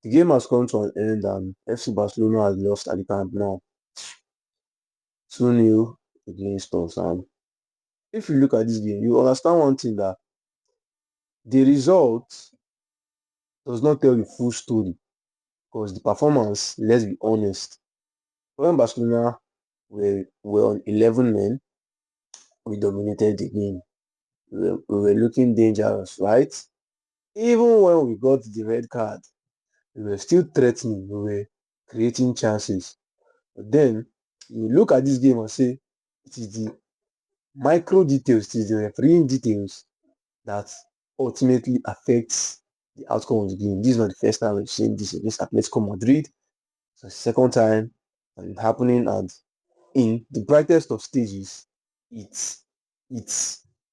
The game has come to an end and FC Barcelona has lost at the camp now 2-0 against us. And if you look at this game, you understand one thing, that the result does not tell the full story, because the performance, let's be honest, when Barcelona were on 11 men, we dominated the game. We were looking dangerous, right? Even when we got the red card, we were still threatening, we were creating chances. But then you look at this game and say it is the micro details, it is the refereeing details that ultimately affects the outcome of the game. This is not the first time we've seen this against Atletico Madrid. It's the second time that it's happening, and in the brightest of stages, it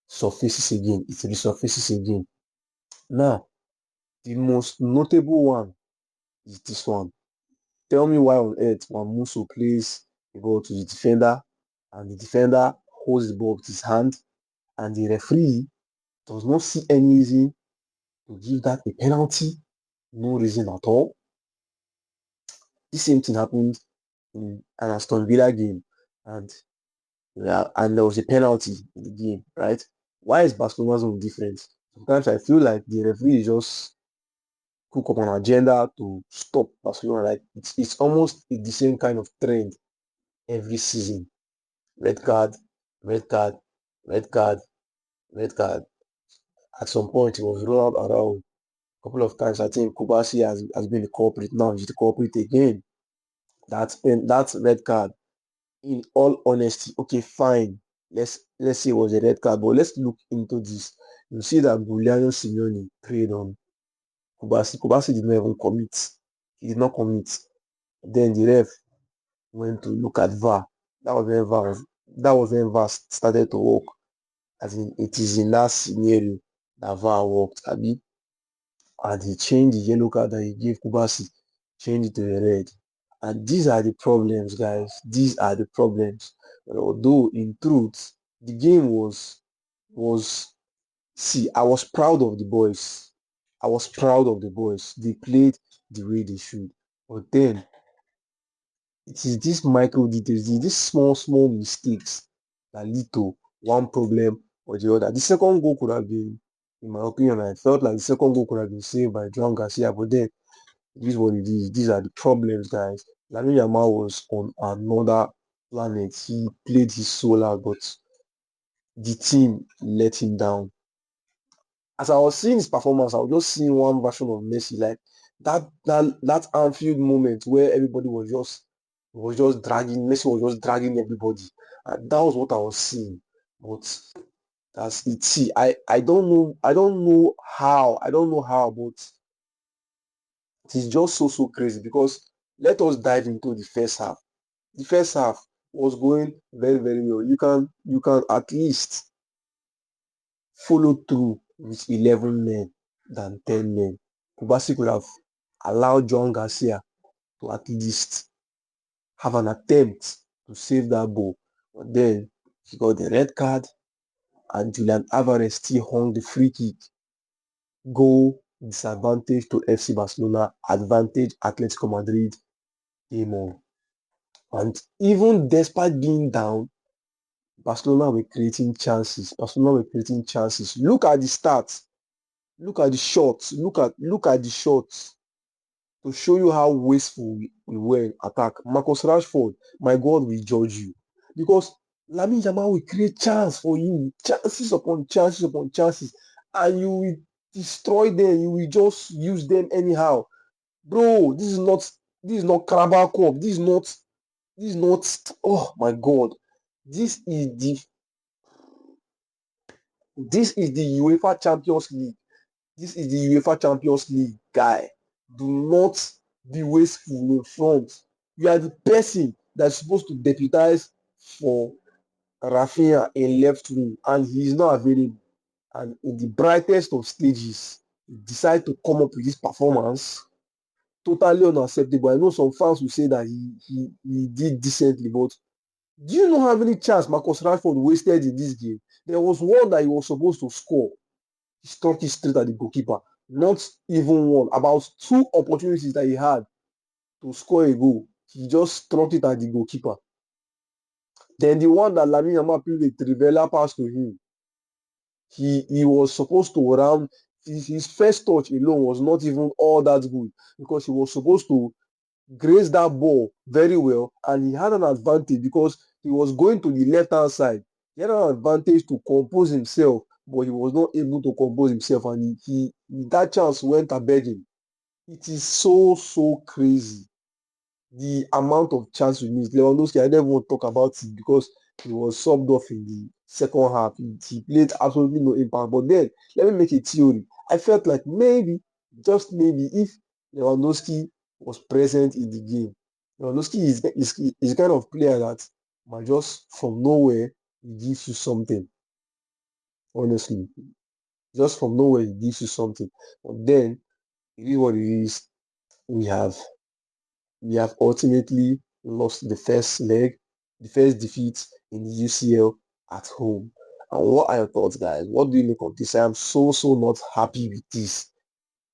surfaces again. It resurfaces again. Now, the most notable one is this one. Tell me why on earth Musso plays the ball to the defender, and the defender holds the ball with his hand, and the referee does not see any reason to give that a penalty. No reason at all. The same thing happened in an Aston Villa game, and there was a penalty in the game, right? Why is Barcelona's own different? Sometimes I feel like the referee is just cook up an agenda to stop Barcelona. Like it's almost the same kind of trend every season. Red card, red card, red card, red card. At some point, it was rolled out around a couple of times. I think Kubasi has been the culprit. Now he's the culprit again. That's red card. In all honesty, okay, fine. Let's say it was a red card, but let's look into this. You see that Giuliano Simeone preyed on Kubasi. Kubasi did not even commit. He did not commit. Then the ref went to look at VAR. That was when VAR started to work. As in, it is in that scenario that VAR worked, Abi. And he changed the yellow card that he gave Kubasi, changed it to a red. And these are the problems, guys. These are the problems. But although in truth, the game was see, I was proud of the boys. I was proud of the boys. They played the way they should. But then it is these micro details, these small mistakes that lead to one problem or the other. The second goal could have been, in my opinion, I felt like the second goal could have been saved by Joan Garcia, but then it is what it is. These are the problems, guys. Lamine Yamal was on another planet. He played his soul out, but the team let him down. As I was seeing his performance, I was just seeing one version of Messi, like that Anfield moment where everybody was just dragging. Messi was just dragging everybody, and that was what I was seeing. But that's it. See, I don't know how, but it is just so crazy, because let us dive into the first half. The first half was going very well. You can at least follow through with 11 men than 10 men. Kubasi could have allowed John Garcia to at least have an attempt to save that ball. But then he got the red card, and Julian Alvarez still hung the free kick. Goal disadvantage to FC Barcelona, advantage Atletico Madrid came on. And even despite being down, Barcelona were creating chances. Look at the stats. Look at the shots. Look at the shots to show you how wasteful we were in attack. Marcus Rashford, my God, will judge you, because Lamine Yamal will create chance for you, chances upon chances upon chances, and you will destroy them. You will just use them anyhow, bro. This is not Carabao Cup. This is not. Oh my God, this is the this is the UEFA Champions League. This is the UEFA Champions League, guy. Do not be wasteful in front. You are the person that's supposed to deputize for Rafinha in left wing, and he is not available. And in the brightest of stages, you decide to come up with this performance. Totally unacceptable. I know some fans will say that he did decently, but do you know how many chances Marcus Rashford wasted in this game? There was one that he was supposed to score. He struck it straight at the goalkeeper. Not even one. About two opportunities that he had to score a goal, he just dropped it at the goalkeeper. Then the one that Lamine Yamal played a Trivela pass to him, he was supposed to round his first touch alone was not even all that good because he was supposed to graze that ball very well, and he had an advantage because he was going to the left hand side. He had an advantage to compose himself, but he was not able to compose himself, and that chance went abed him. It is so crazy the amount of chance we missed. Lewandowski, I never want to talk about it because he was subbed off in the second half. He played absolutely no impact. But then, let me make a theory. I felt like maybe, just maybe, if Lewandowski was present in the game, Lewandowski is the kind of player that might just from nowhere, he gives you something. Honestly, just from nowhere, he gives you something. But then, it is what it is. We have we have ultimately lost the first leg, the first defeat in the UCL at home. And what are your thoughts, guys? What do you make of this? I am so not happy with this,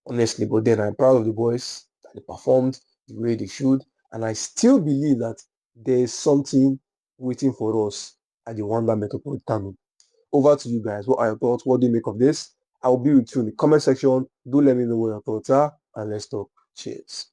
honestly. But then I'm proud of the boys that they performed the way they should. And I still believe that there is something waiting for us at the Wanda Metropolitano. Over to you guys. What are your thoughts? What do you make of this? I will be with you in the comment section. Do let me know what your thoughts are, and let's talk. Cheers.